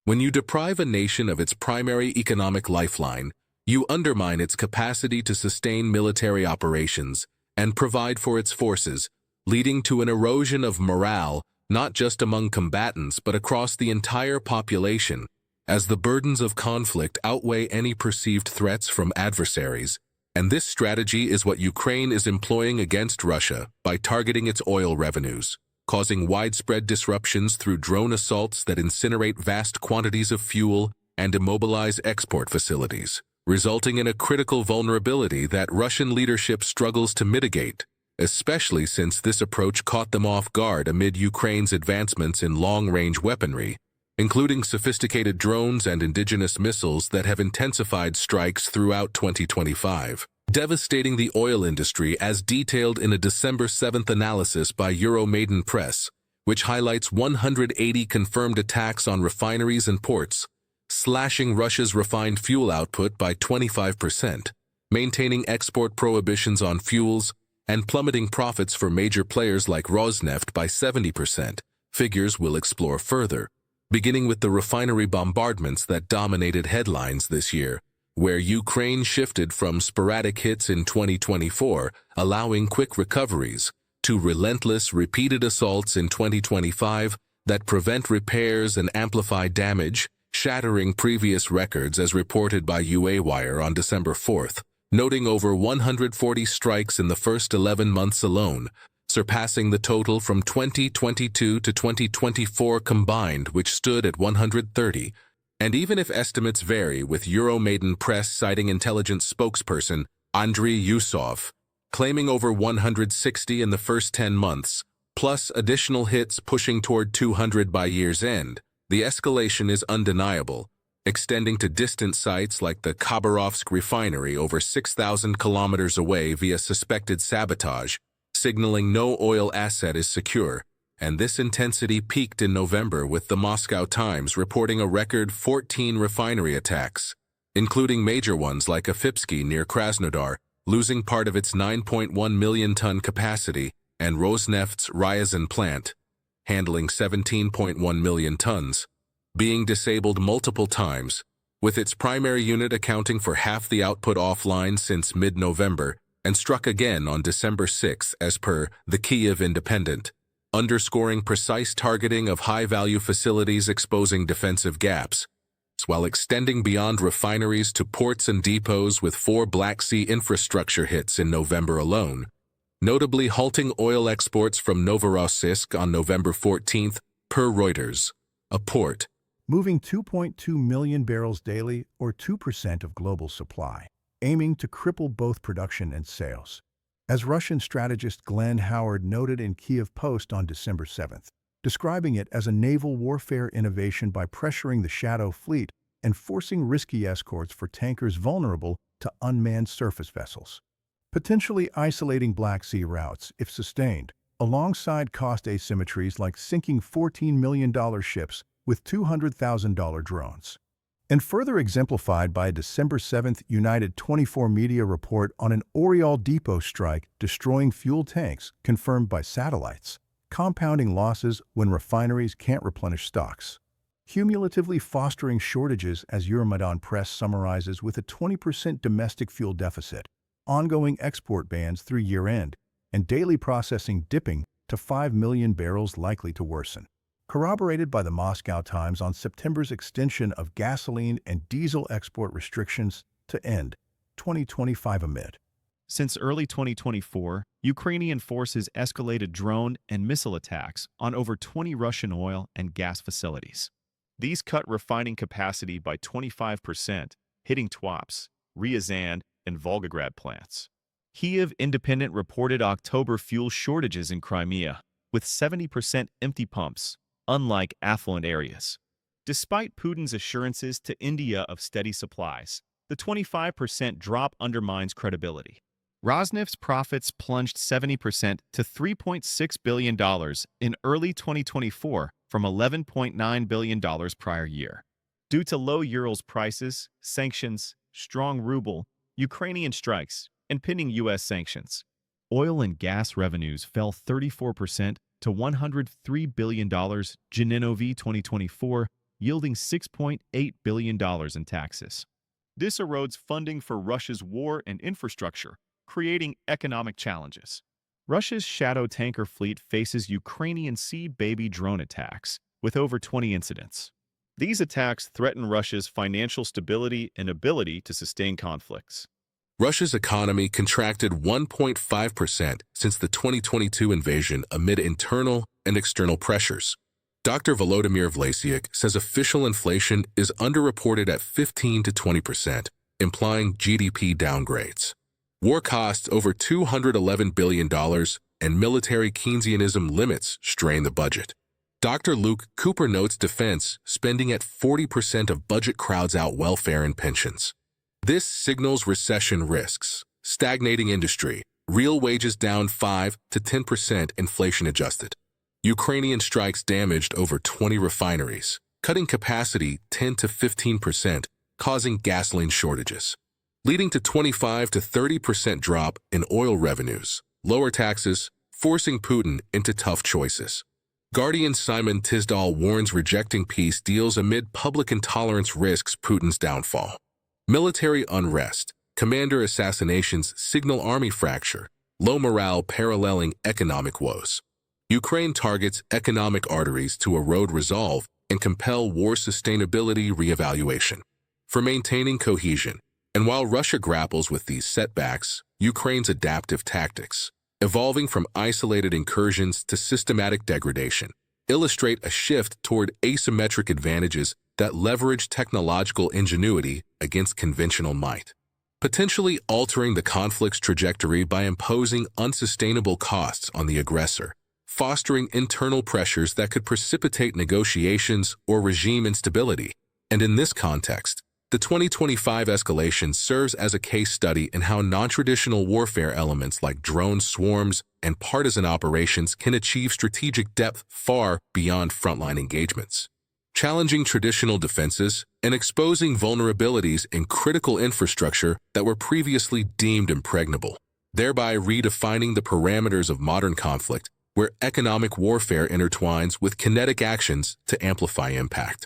When you deprive a nation of its primary economic lifeline, you undermine its capacity to sustain military operations and provide for its forces, leading to an erosion of morale not just among combatants but across the entire population, as the burdens of conflict outweigh any perceived threats from adversaries. And this strategy is what Ukraine is employing against Russia by targeting its oil revenues, causing widespread disruptions through drone assaults that incinerate vast quantities of fuel and immobilize export facilities, resulting in a critical vulnerability that Russian leadership struggles to mitigate, especially since this approach caught them off guard amid Ukraine's advancements in long-range weaponry, including sophisticated drones and indigenous missiles that have intensified strikes throughout 2025, devastating the oil industry as detailed in a December 7th analysis by Euromaidan Press, which highlights 180 confirmed attacks on refineries and ports, slashing Russia's refined fuel output by 25%, maintaining export prohibitions on fuels, and plummeting profits for major players like Rosneft by 70%. Figures we'll explore further, beginning with the refinery bombardments that dominated headlines this year, where Ukraine shifted from sporadic hits in 2024, allowing quick recoveries, to relentless, repeated assaults in 2025 that prevent repairs and amplify damage, shattering previous records as reported by UA-Wire on December 4th, noting over 140 strikes in the first 11 months alone, surpassing the total from 2022 to 2024 combined, which stood at 130. And even if estimates vary, with Euromaidan Press citing intelligence spokesperson Andriy Yusov, claiming over 160 in the first 10 months, plus additional hits pushing toward 200 by year's end, the escalation is undeniable, extending to distant sites like the Khabarovsk refinery over 6,000 kilometers away via suspected sabotage, signaling no oil asset is secure. And this intensity peaked in November, with the Moscow Times reporting a record 14 refinery attacks, including major ones like Afipsky near Krasnodar, losing part of its 9.1 million ton capacity, and Rosneft's Ryazan plant, handling 17.1 million tons, being disabled multiple times, with its primary unit accounting for half the output offline since mid-November, and struck again on December 6 as per the Kyiv Independent, underscoring precise targeting of high-value facilities exposing defensive gaps, while extending beyond refineries to ports and depots with 4 Black Sea infrastructure hits in November alone, notably halting oil exports from Novorossiysk on November 14th, per Reuters. A port, moving 2.2 million barrels daily, or 2% of global supply, aiming to cripple both production and sales, as Russian strategist Glenn Howard noted in Kyiv Post on December 7th, describing it as a naval warfare innovation by pressuring the shadow fleet and forcing risky escorts for tankers vulnerable to unmanned surface vessels, potentially isolating Black Sea routes if sustained, alongside cost asymmetries like sinking $14 million ships with $200,000 drones. And further exemplified by a December 7th United 24 media report on an Oriol depot strike destroying fuel tanks confirmed by satellites, compounding losses when refineries can't replenish stocks, cumulatively fostering shortages as Euromaidan Press summarizes with a 20% domestic fuel deficit, ongoing export bans through year-end, and daily processing dipping to 5 million barrels likely to worsen. Corroborated by the Moscow Times on September's extension of gasoline and diesel export restrictions to end 2025 amid. Since early 2024, Ukrainian forces escalated drone and missile attacks on over 20 Russian oil and gas facilities. These cut refining capacity by 25%, hitting Twop's, Ryazan, and Volgograd plants. Kyiv Independent reported October fuel shortages in Crimea, with 70% empty pumps, unlike affluent areas. Despite Putin's assurances to India of steady supplies, the 25% drop undermines credibility. Rosneft's profits plunged 70% to $3.6 billion in early 2024 from $11.9 billion prior year. Due to low Urals prices, sanctions, strong ruble, Ukrainian strikes, and pending U.S. sanctions, oil and gas revenues fell 34% to $103 billion, Janinovi 2024, yielding $6.8 billion in taxes. This erodes funding for Russia's war and infrastructure, creating economic challenges. Russia's shadow tanker fleet faces Ukrainian Sea Baby drone attacks, with over 20 incidents. These attacks threaten Russia's financial stability and ability to sustain conflicts. Russia's economy contracted 1.5% since the 2022 invasion amid internal and external pressures. Dr. Volodymyr Vlasiuk says official inflation is underreported at 15 to 20%, implying GDP downgrades. War costs over $211 billion, and military Keynesianism limits strain the budget. Dr. Luke Cooper notes defense spending at 40% of budget crowds out welfare and pensions. This signals recession risks, stagnating industry, real wages down 5 to 10% inflation adjusted. Ukrainian strikes damaged over 20 refineries, cutting capacity 10 to 15%, causing gasoline shortages, leading to 25 to 30% drop in oil revenues, lower taxes, forcing Putin into tough choices. Guardian Simon Tisdall warns rejecting peace deals amid public intolerance risks Putin's downfall. Military unrest, commander assassinations signal army fracture, low morale paralleling economic woes. Ukraine targets economic arteries to erode resolve and compel war sustainability reevaluation. For maintaining cohesion, and while Russia grapples with these setbacks, Ukraine's adaptive tactics, evolving from isolated incursions to systematic degradation, illustrate a shift toward asymmetric advantages that leverage technological ingenuity against conventional might, potentially altering the conflict's trajectory by imposing unsustainable costs on the aggressor, fostering internal pressures that could precipitate negotiations or regime instability. And in this context, the 2025 escalation serves as a case study in how non-traditional warfare elements like drone swarms and partisan operations can achieve strategic depth far beyond frontline engagements, challenging traditional defenses and exposing vulnerabilities in critical infrastructure that were previously deemed impregnable, thereby redefining the parameters of modern conflict where economic warfare intertwines with kinetic actions to amplify impact.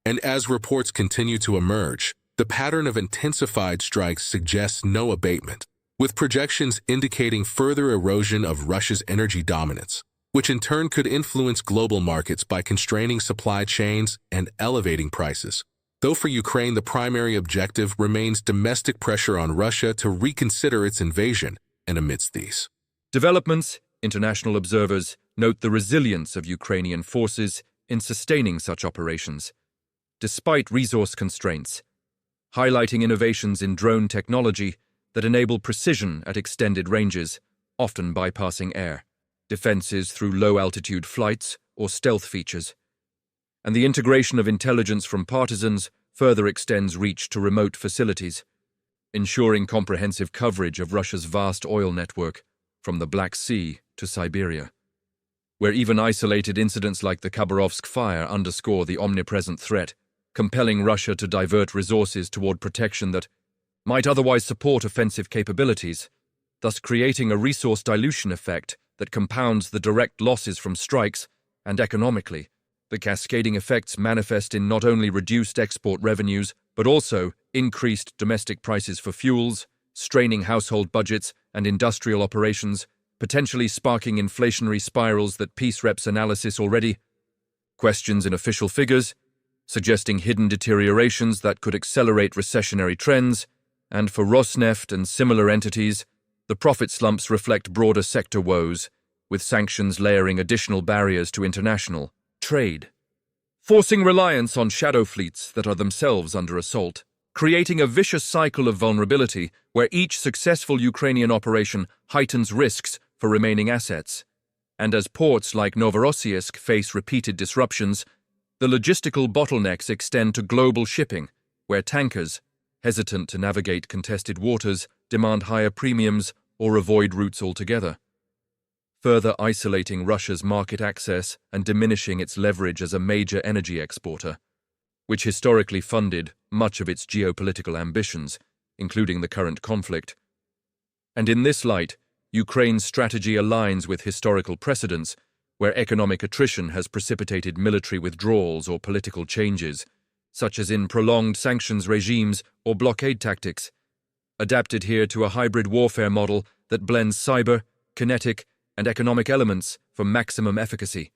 And as reports continue to emerge, the pattern of intensified strikes suggests no abatement, with projections indicating further erosion of Russia's energy dominance, which in turn could influence global markets by constraining supply chains and elevating prices. Though for Ukraine the primary objective remains domestic pressure on Russia to reconsider its invasion, and amidst these developments, international observers note the resilience of Ukrainian forces in sustaining such operations, despite resource constraints, highlighting innovations in drone technology that enable precision at extended ranges, often bypassing air, defenses through low-altitude flights or stealth features. And the integration of intelligence from partisans further extends reach to remote facilities, ensuring comprehensive coverage of Russia's vast oil network from the Black Sea to Siberia, where even isolated incidents like the Khabarovsk fire underscore the omnipresent threat, compelling Russia to divert resources toward protection that might otherwise support offensive capabilities, thus creating a resource dilution effect that compounds the direct losses from strikes, and economically, the cascading effects manifest in not only reduced export revenues, but also increased domestic prices for fuels, straining household budgets and industrial operations, potentially sparking inflationary spirals that peace reps analysis already questions in official figures, suggesting hidden deteriorations that could accelerate recessionary trends, and for Rosneft and similar entities, the profit slumps reflect broader sector woes, with sanctions layering additional barriers to international trade, forcing reliance on shadow fleets that are themselves under assault, creating a vicious cycle of vulnerability where each successful Ukrainian operation heightens risks for remaining assets. And as ports like Novorossiysk face repeated disruptions, the logistical bottlenecks extend to global shipping, where tankers, hesitant to navigate contested waters, demand higher premiums or avoid routes altogether, further isolating Russia's market access and diminishing its leverage as a major energy exporter, which historically funded much of its geopolitical ambitions, including the current conflict. And in this light, Ukraine's strategy aligns with historical precedents, where economic attrition has precipitated military withdrawals or political changes, such as in prolonged sanctions regimes or blockade tactics, adapted here to a hybrid warfare model that blends cyber, kinetic, and economic elements for maximum efficacy.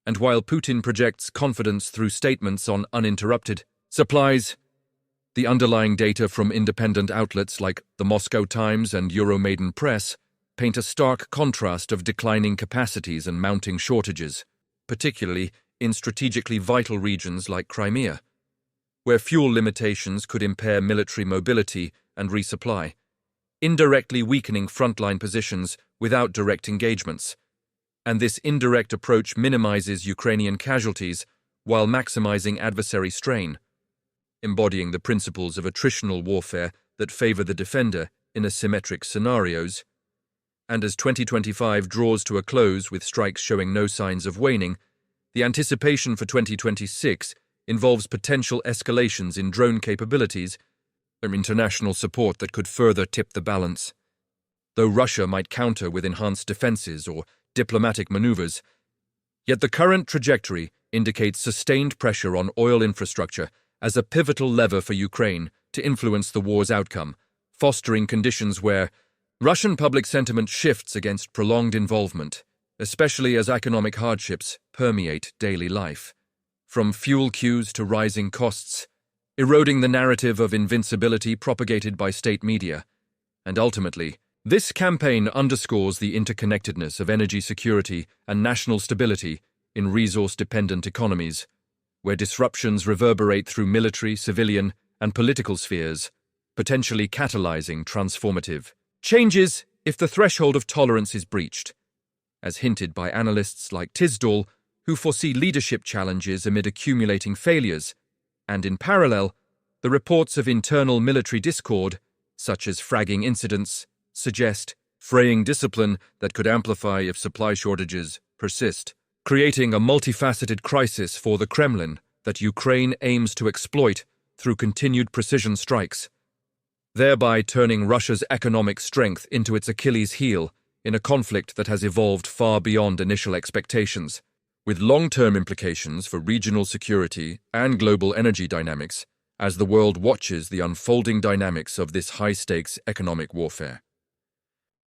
And while Putin projects confidence through statements on uninterrupted supplies, the underlying data from independent outlets like the Moscow Times and Euromaidan Press paint a stark contrast of declining capacities and mounting shortages, particularly in strategically vital regions like Crimea, where fuel limitations could impair military mobility and resupply, indirectly weakening frontline positions without direct engagements. And this indirect approach minimizes Ukrainian casualties while maximizing adversary strain, embodying the principles of attritional warfare that favor the defender in asymmetric scenarios. And as 2025 draws to a close with strikes showing no signs of waning, the anticipation for 2026 involves potential escalations in drone capabilities or international support that could further tip the balance. Though Russia might counter with enhanced defenses or diplomatic maneuvers, yet the current trajectory indicates sustained pressure on oil infrastructure as a pivotal lever for Ukraine to influence the war's outcome, fostering conditions where Russian public sentiment shifts against prolonged involvement, especially as economic hardships permeate daily life. From fuel queues to rising costs, eroding the narrative of invincibility propagated by state media. And ultimately, this campaign underscores the interconnectedness of energy security and national stability in resource-dependent economies, where disruptions reverberate through military, civilian, and political spheres, potentially catalyzing transformative changes if the threshold of tolerance is breached, as hinted by analysts like Tisdall, who foresee leadership challenges amid accumulating failures, and in parallel, the reports of internal military discord, such as fragging incidents, suggest fraying discipline that could amplify if supply shortages persist, creating a multifaceted crisis for the Kremlin that Ukraine aims to exploit through continued precision strikes, thereby turning Russia's economic strength into its Achilles heel in a conflict that has evolved far beyond initial expectations, with long-term implications for regional security and global energy dynamics as the world watches the unfolding dynamics of this high-stakes economic warfare.